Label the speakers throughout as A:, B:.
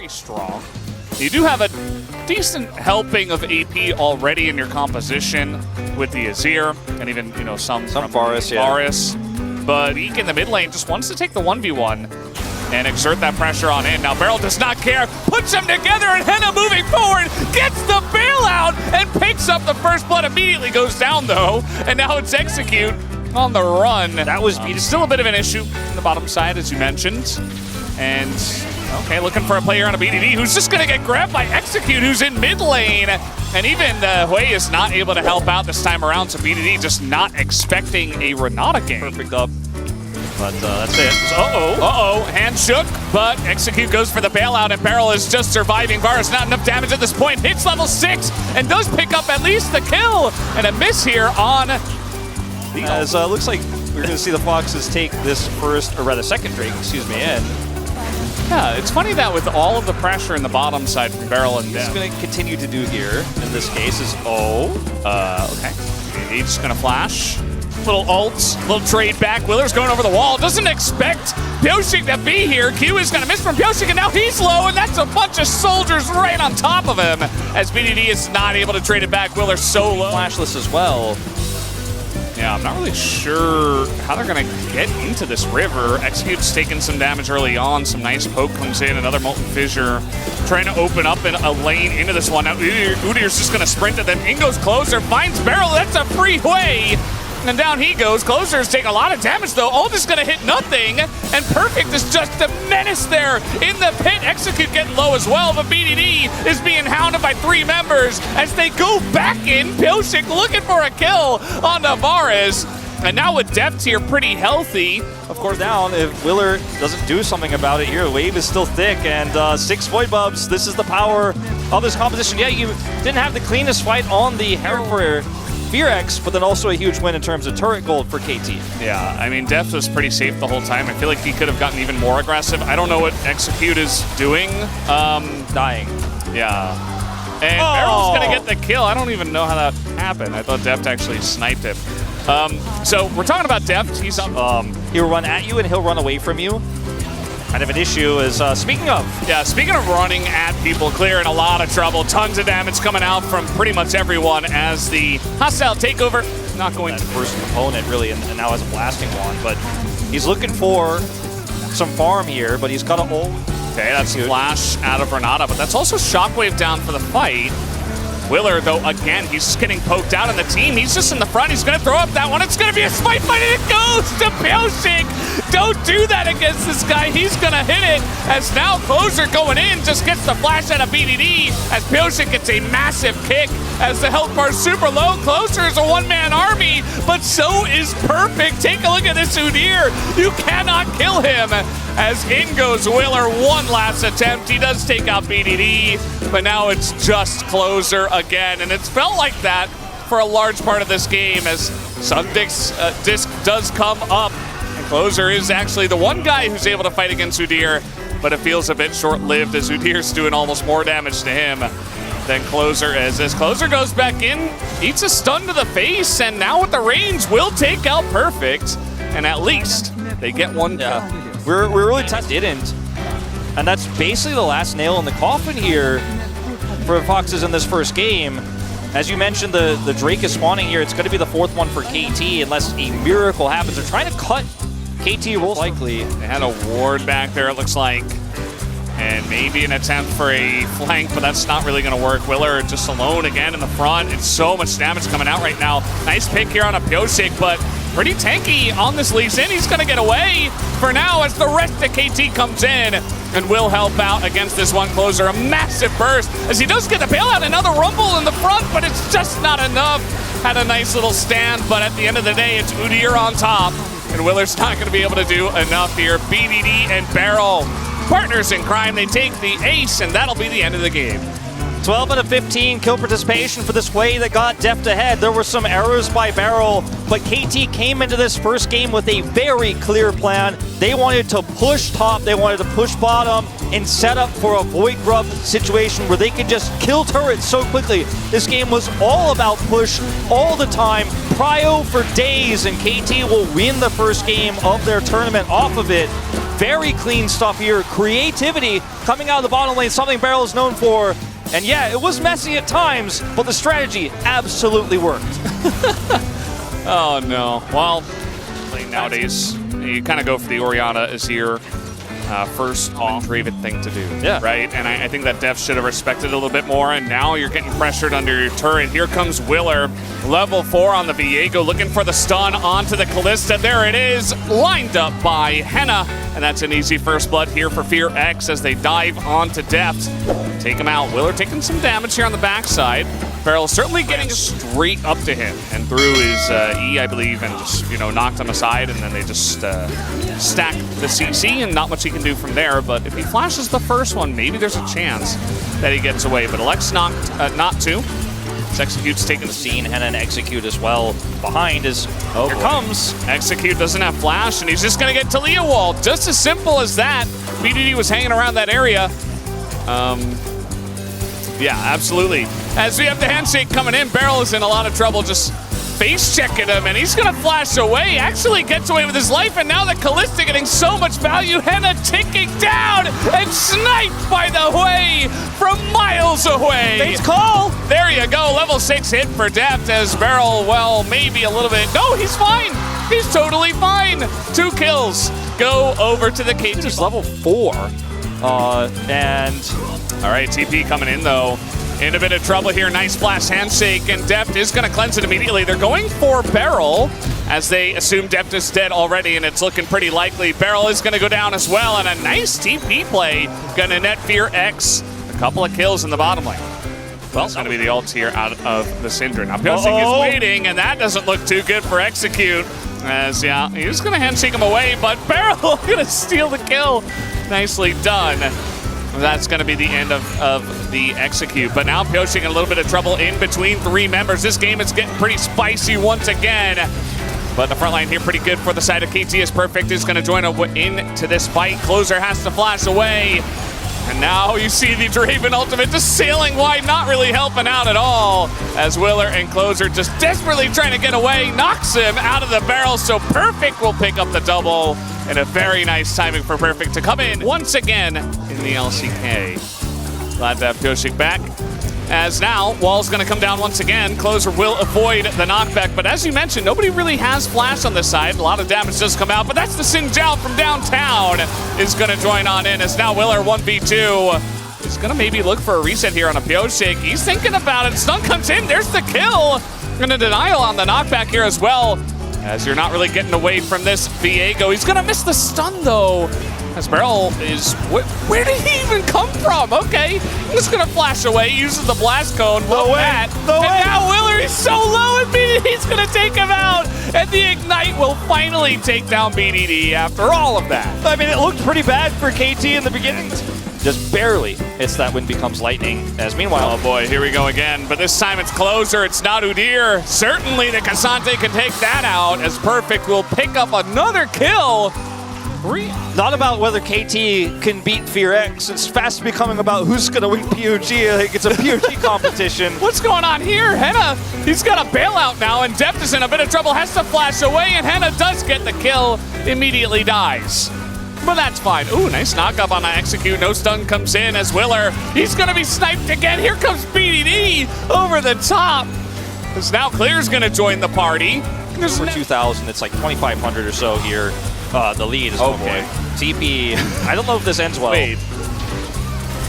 A: very strong. You do have a decent helping of AP already in your composition with the Azir, and even, you know, some
B: Varus,
A: But Eek in the mid lane just wants to take the 1v1 and exert that pressure on in. Now Beryl does not care, puts them together, and Henna moving forward, gets the bailout, and picks up the first blood, immediately goes down though, and now it's Execute on the run.
B: That was
A: still a bit of an issue on the bottom side, as you mentioned. And, okay, looking for a player on a BDD who's just gonna get grabbed by Execute, who's in mid lane. And even Hui is not able to help out this time around, so BDD just not expecting a Renata game.
B: Perfect up. But that's it.
A: Hand shook, but Execute goes for the bailout, and Beryl is just surviving. Varus not enough damage at this point, hits level 6, and does pick up at least the kill, and a miss here on...
B: As looks like we're going to see the Foxes take this first, or rather second Drake, excuse me, in.
A: Yeah, it's funny that with all of the pressure in the bottom side from Beryl and
B: He's going to continue to do here, in this case, is
A: okay. He's just going to flash. Little ults, little trade back. Willer's going over the wall. Doesn't expect Pyoshik to be here. Q is going to miss from Pyoshik, and now he's low, and that's a bunch of soldiers right on top of him. As BDD is not able to trade it back. Willer's so low.
B: Flashless as well.
A: Yeah, I'm not really sure how they're going to get into this river. Execute's taking some damage early on. Some nice poke comes in. Another Molten Fissure trying to open up in a lane into this one. Now Udyr's just going to sprint at them. In goes Closer, finds Beryl. That's a free way. And down he goes. Closer's taking a lot of damage, though. Ult is going to hit nothing. And Perfect is just a menace there in the pit. Execute getting low as well, but BDD is being hounded by 3 members as they go back in. Pyoshik looking for a kill on Varus. And now with Deft here pretty healthy.
B: Of course, down, if Willer doesn't do something about it here, the wave is still thick, and 6 Void Buffs. This is the power of this composition. Yeah, you didn't have the cleanest fight on the Herald for Fear-X, but then also a huge win in terms of turret gold for KT.
A: Yeah, I mean, Deft was pretty safe the whole time. I feel like he could have gotten even more aggressive. I don't know what Execute is doing.
B: Dying.
A: Yeah. And Beryl's going to get the kill. I don't even know how that happened. I thought Deft actually sniped him. So we're talking about Deft. He's up.
B: He'll run at you and he'll run away from you. Kind of an issue is, speaking of
A: running at people, clear in a lot of trouble. Tons of damage coming out from pretty much everyone as the hostile takeover not going to
B: first component really, and now has a blasting one, but he's looking for some farm here, but he's got an ult.
A: Okay, that's flash out of Renata, but that's also Shockwave down for the fight. Willer, though, again, he's just getting poked out on the team. He's just in the front. He's going to throw up that one. It's going to be a smite fight, and it goes to Pyoshik. Don't do that against this guy. He's going to hit it as now Closer going in just gets the flash out of BDD as Pyoshik gets a massive kick as the health bar's super low. Closer is a one-man army, but so is Perfect. Take a look at this Udyr. You cannot kill him. As in goes Willer, one last attempt. He does take out BDD, but now it's just Closer again. And it's felt like that for a large part of this game as Sundik's disc does come up. And Closer is actually the one guy who's able to fight against Udyr, but it feels a bit short-lived as Udyr's doing almost more damage to him than Closer is. As Closer goes back in, eats a stun to the face, and now with the range, will take out Perfect. And at least they get one kill.
B: We're really tough. Didn't. And that's basically the last nail in the coffin here for the Foxes in this first game. As you mentioned, the Drake is spawning here. It's going to be the 4th one for KT unless a miracle happens. They're trying to cut KT rolls likely.
A: They had a ward back there, it looks like. And maybe an attempt for a flank, but that's not really going to work. Willer just alone again in the front. It's so much damage coming out right now. Nice pick here on a Pyoshik, but pretty tanky on this leaves in. He's going to get away for now as the rest of KT comes in and will help out against this one Closer. A massive burst as he does get the bailout. Another rumble in the front, but it's just not enough. Had a nice little stand, but at the end of the day, it's Udyr on top. And Willer's not going to be able to do enough here. BDD and Beryl, partners in crime. They take the ace, and that'll be the end of the game.
B: 12 out of 15 kill participation for this way that got Deft ahead. There were some errors by Beryl, but KT came into this first game with a very clear plan. They wanted to push top, they wanted to push bottom, and set up for a Void Grub situation where they could just kill turrets so quickly. This game was all about push all the time, prio for days, and KT will win the first game of their tournament off of it. Very clean stuff here. Creativity coming out of the bottom lane, something Beryl is known for. And yeah, it was messy at times, but the strategy absolutely worked.
A: Oh no. Well, nowadays, you kind of go for the Orianna as your first on-Draven thing to do, right? And I think that Def should have respected it a little bit more, and now you're getting pressured under your turret. Here comes Willer, level 4 on the Viego, looking for the stun onto the Callista. There it is, lined up by Henna, and that's an easy first blood here for Fear X as they dive onto Def. Take him out. Willer taking some damage here on the backside. Beryl certainly getting straight up to him and through his E, I believe, and just, you know, knocked him aside, and then they just stack the CC, and not much he can do from there. But if he flashes the first one, maybe there's a chance that he gets away. But elects not to. Execute's taking the
B: Scene, Henna and Execute as well. Behind is, here comes.
A: Execute doesn't have flash, and he's just going to get Talia wall. Just as simple as that. BDD was hanging around that area. Yeah, absolutely. As we have the handshake coming in, Beryl is in a lot of trouble just face checking him, and he's gonna flash away, actually gets away with his life, and now the Callista getting so much value. Henna ticking down and sniped by the way from miles away.
B: Face call.
A: There you go, level 6 hit for Deft as Beryl, well, maybe a little bit. No, he's fine. He's totally fine. 2 kills go over to the KT.
B: Just level 4. And
A: all right, TP coming in though. In a bit of trouble here. Nice flash handshake, and Deft is going to cleanse it immediately. They're going for Beryl as they assume Deft is dead already, and it's looking pretty likely. Beryl is going to go down as well, and a nice TP play. Going to net Fear X a couple of kills in the bottom lane. Well, it's going to be the ult here out of the Syndra. Now, Pyosik is waiting, and that doesn't look too good for Execute. As, yeah, he's going to handshake him away, but Beryl going to steal the kill. Nicely done. That's going to be the end of the Execute. But now Pyosik in a little bit of trouble in between 3 members. This game is getting pretty spicy once again. But the front line here pretty good for the side of KT as Perfect is going to join into this fight. Closer has to flash away. And now you see the Draven ultimate just sailing wide, not really helping out at all. As Willer and Closer just desperately trying to get away, knocks him out of the barrel. So Perfect will pick up the double. And a very nice timing for Perfect to come in once again in the LCK. Glad to have Pyosik back. As now, Wall's going to come down once again. Closer will avoid the knockback. But as you mentioned, nobody really has flash on this side. A lot of damage does come out. But that's the Xin from downtown is going to join on in. As now Willer 1v2 is going to maybe look for a reset here on a Pyosik. He's thinking about it. Stun comes in. There's the kill. Going to denial on the knockback here as well. As you're not really getting away from this Viego. He's going to miss the stun, though. As Beryl is... Where did he even come from? Okay. He's going to flash away. Uses the blast cone.
B: No way.
A: And now Willer is so low, and BDD's going to take him out. And the Ignite will finally take down BDD after all of that.
B: I mean, it looked pretty bad for KT in the beginning. Just barely. It's that wind becomes lightning. As meanwhile,
A: oh boy, here we go again. But this time it's Closer. It's not Udyr. Certainly the Cassante can take that out as Perfect will pick up another kill.
B: Not about whether KT can beat Fear X. It's fast becoming about who's going to win PUG. Like it's a PUG competition.
A: What's going on here? Henna, he's got a bailout now, and Deft is in a bit of trouble. Has to flash away, and Henna does get the kill. Immediately dies. But that's fine. Ooh, nice knock up on the Execute. No stun comes in as Willer. He's going to be sniped again. Here comes BDD over the top. Because now Clear's going to join the party.
B: There's for 2,000. It's like 2,500 or so here. The lead is okay. TP. I don't know if this ends well.
A: Wait.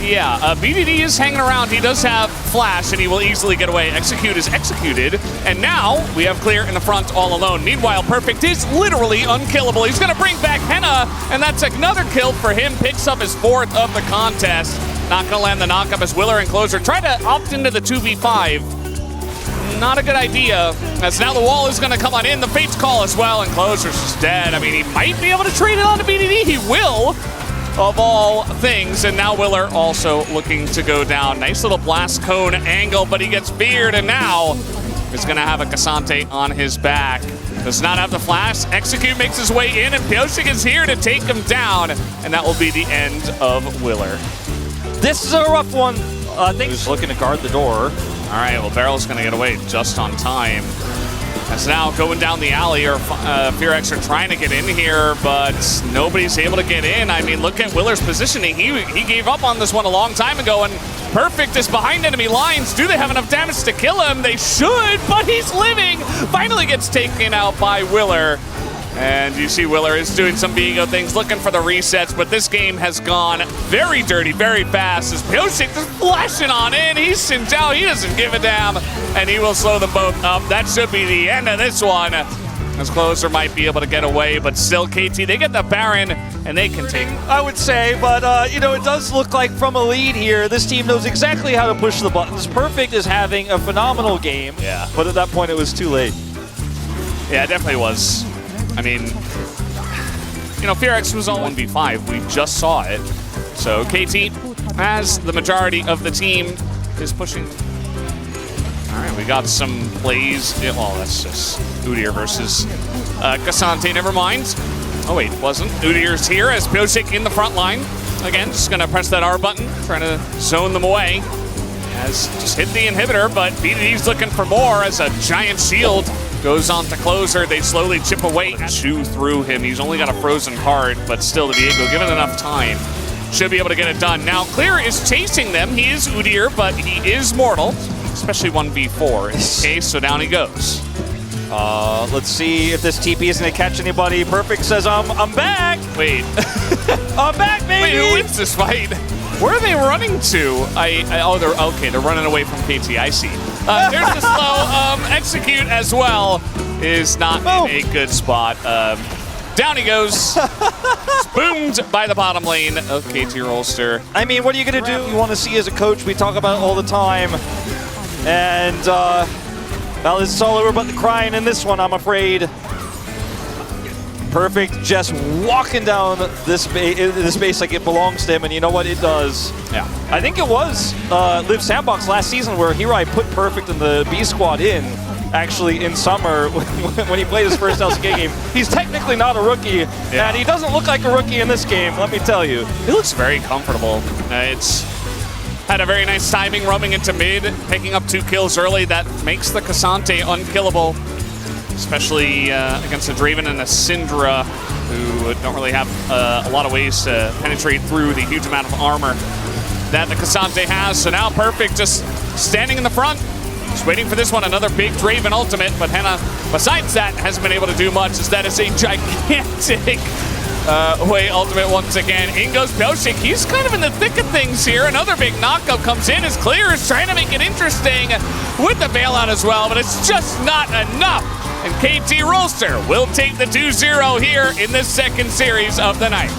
A: Yeah, BDD is hanging around. He does have flash, and he will easily get away. Execute is executed, and now we have Clear in the front all alone. Meanwhile, Perfect is literally unkillable. He's going to bring back Henna, and that's another kill for him. Picks up his 4th of the contest. Not going to land the knockup as Willer and Closer try to opt into the 2v5. Not a good idea, as now the wall is going to come on in. The Fate's Call as well, and Closer's just dead. I mean, he might be able to trade it on to BDD. He will. Of all things, and now Willer also looking to go down. Nice little blast cone angle, but he gets feared, and now is going to have a Cassante on his back. Does not have the flash. Execute makes his way in, and Pyosik is here to take him down, and that will be the end of Willer.
B: This is a rough one. I think he's looking to guard the door.
A: All right, well, Beryl's going to get away just on time. As now going down the alley, or Fearex are trying to get in here, but nobody's able to get in. I mean, look at Willer's positioning. He gave up on this one a long time ago, and Perfect is behind enemy lines. Do they have enough damage to kill him? They should, but he's living. Finally gets taken out by Willer. And you see Willer is doing some Vigo things, looking for the resets, but this game has gone very dirty, very fast. As Pyosik just flashing on in, he's Xin Zhao, he doesn't give a damn, and he will slow them both up. That should be the end of this one. As Closer might be able to get away, but still KT, they get the Baron, and they can take it.
B: I would say, but you know, it does look like from a lead here, this team knows exactly how to push the buttons. Perfect is having a phenomenal game,
A: yeah,
B: but at that point it was too late.
A: Yeah, it definitely was. I mean, you know, Fearex was all 1v5. We just saw it. So KT, as the majority of the team, is pushing. All right, we got some plays. Yeah, well, that's just Udyr versus K'Sante. Never mind. Oh, wait, it wasn't. Udyr's here as Pyosik in the front line. Again, just going to press that R button, trying to zone them away. Has just hit the inhibitor, but BDD's looking for more as a giant shield goes on to Closer. They slowly chip away, chew through him. He's only got a frozen heart, but still, the Viego, given enough time, should be able to get it done. Now, Clear is chasing them. He is Udyr, but he is mortal, especially 1v4 in this case, so down he goes.
B: Let's see if this TP is going to catch anybody. Perfect says, I'm back.
A: Wait.
B: I'm back, baby.
A: Wait, who wins this fight? Where are they running to? Oh, they're okay. They're running away from KT. I see. There's the slow execute as well. Is not in a good spot. Down he goes. Boomed by the bottom lane of KT Rolster.
B: I mean, what are you going to do? You want to see as a coach? We talk about it all the time. And well, it's all over but the crying in this one, I'm afraid. Perfect just walking down this space like it belongs to him, and you know what it does?
A: Yeah.
B: I think it was Live Sandbox last season where Hirai put Perfect in the B squad actually in summer when he played his first LCK game. He's technically not a rookie, and he doesn't look like a rookie in this game, let me tell you.
A: He looks very comfortable. It's had a very nice timing roaming into mid, picking up 2 kills early. That makes the K'Sante unkillable. Especially against a Draven and a Syndra, who don't really have a lot of ways to penetrate through the huge amount of armor that the K'Sante has. So now Perfect just standing in the front, just waiting for this one. Another big Draven ultimate, but Henna, besides that, hasn't been able to do much, as that is a gigantic away ultimate once again. In goes Pyosik. He's kind of in the thick of things here. Another big knockup comes in as Clear is trying to make it interesting with the bailout as well, but it's just not enough. And KT Rolster will take the 2-0 here in this second series of the night.